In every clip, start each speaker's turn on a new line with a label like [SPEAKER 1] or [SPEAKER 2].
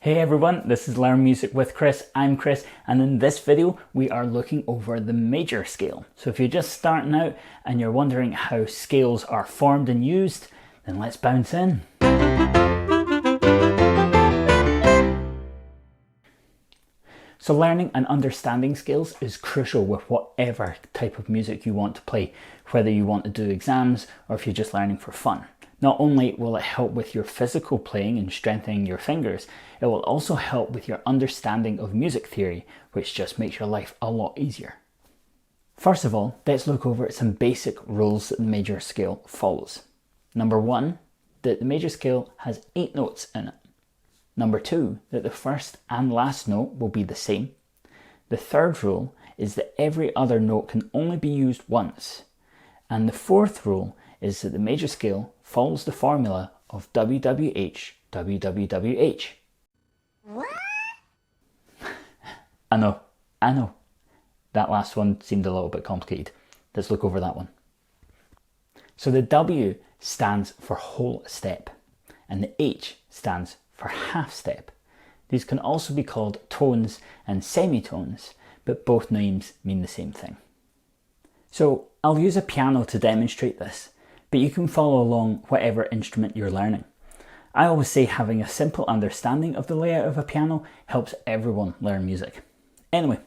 [SPEAKER 1] Hey everyone, this is Learn Music with Chris. I'm Chris, and in this video we are looking over the major scale. So if you're just starting out and you're wondering how scales are formed and used, then let's bounce in. So learning and understanding scales is crucial with whatever type of music you want to play, whether you want to do exams or if you're just learning for fun. Not only will it help with your physical playing and strengthening your fingers, it will also help with your understanding of music theory, which just makes your life a lot easier. First of all, let's look over at some basic rules that the major scale follows. Number 1, that the major scale has 8 notes in it. Number 2, that the first and last note will be the same. The third rule is that every other note can only be used once. And the fourth rule is that the major scale follows the formula of WWH, WWWH.
[SPEAKER 2] What?
[SPEAKER 1] I know. That last one seemed a little bit complicated. Let's look over that one. So the W stands for whole step and the H stands for half step. These can also be called tones and semitones, but both names mean the same thing. So I'll use a piano to demonstrate this, but you can follow along whatever instrument you're learning. I always say having a simple understanding of the layout of a piano helps everyone learn music. Anyway,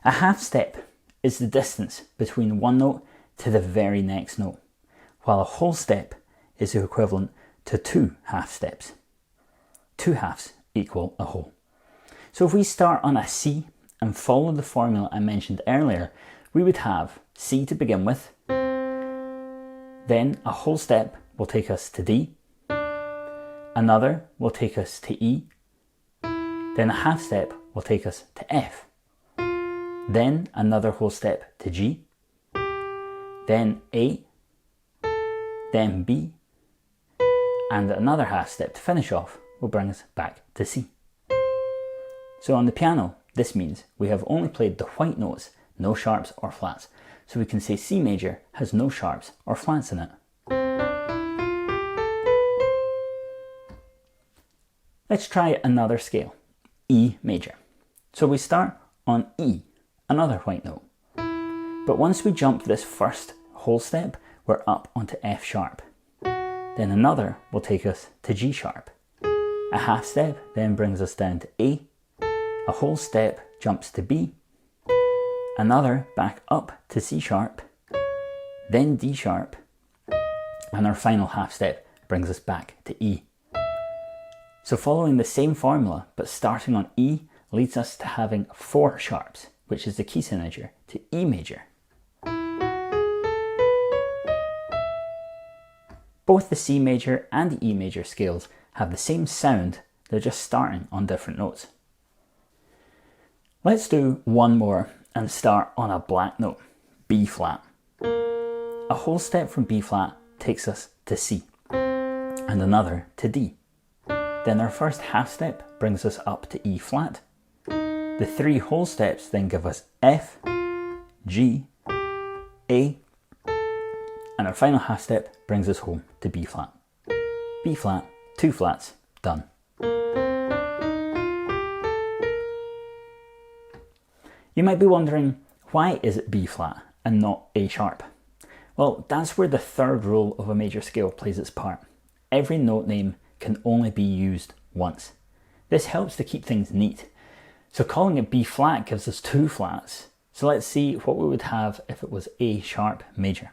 [SPEAKER 1] a half step is the distance between one note to the very next note, while a whole step is the equivalent to 2 half steps. 2 halves equal a whole. So if we start on a C and follow the formula I mentioned earlier, we would have C to begin with, then a whole step will take us to D, another will take us to E, then a half step will take us to F, then another whole step to G, then A, then B, and another half step to finish off will bring us back to C. So on the piano, this means we have only played the white notes, no sharps or flats. So we can say C major has no sharps or flats in it. Let's try another scale, E major. So we start on E, another white note. But once we jump this first whole step, we're up onto F sharp. Then another will take us to G sharp. A half step then brings us down to A. A whole step jumps to B. Another back up to C sharp, then D sharp, and our final half step brings us back to E. So following the same formula but starting on E leads us to having 4 sharps, which is the key signature to E major. Both the C major and the E major scales have the same sound, they're just starting on different notes. Let's do one more and start on a black note, B flat. A whole step from B flat takes us to C, and another to D. Then our first half step brings us up to E flat. The 3 whole steps then give us F, G, A, and our final half step brings us home to B flat. B flat, 2 flats, done. You might be wondering, why is it B flat and not A sharp? Well, that's where the third rule of a major scale plays its part. Every note name can only be used once. This helps to keep things neat. So calling it B flat gives us 2 flats. So let's see what we would have if it was A sharp major.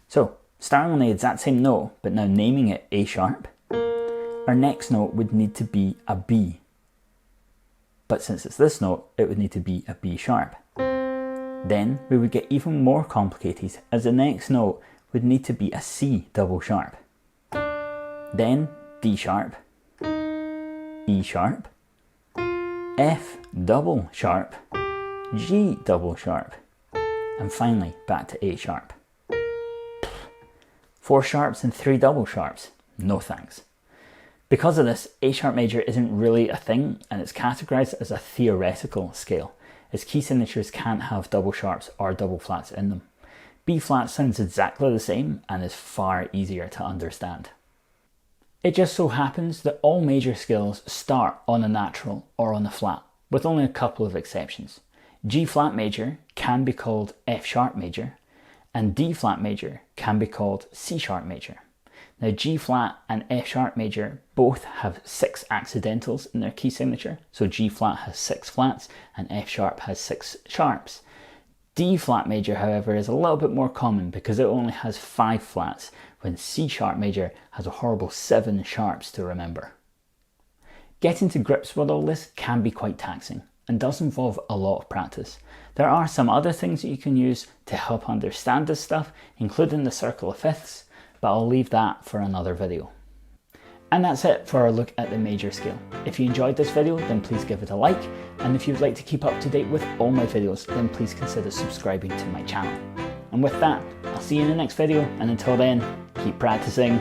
[SPEAKER 1] So starting on the exact same note, but now naming it A sharp, our next note would need to be a B. But since it's this note, it would need to be a B sharp. Then we would get even more complicated as the next note would need to be a C double sharp. Then D sharp, E sharp, F double sharp, G double sharp, and finally back to A sharp. 4 sharps and 3 double sharps, no thanks. Because of this, A sharp major isn't really a thing and it's categorized as a theoretical scale, as key signatures can't have double sharps or double flats in them. B flat sounds exactly the same and is far easier to understand. It just so happens that all major scales start on a natural or on a flat, with only a couple of exceptions. G flat major can be called F sharp major, and D flat major can be called C sharp major. Now G flat and F sharp major both have 6 accidentals in their key signature, so G flat has 6 flats and F sharp has 6 sharps. D flat major, however, is a little bit more common because it only has 5 flats, when C sharp major has a horrible 7 sharps to remember. Getting to grips with all this can be quite taxing and does involve a lot of practice. There are some other things that you can use to help understand this stuff, including the circle of fifths, but I'll leave that for another video. And that's it for our look at the major scale. If you enjoyed this video, then please give it a like, and if you'd like to keep up to date with all my videos, then please consider subscribing to my channel. And with that, I'll see you in the next video, and until then, keep practicing.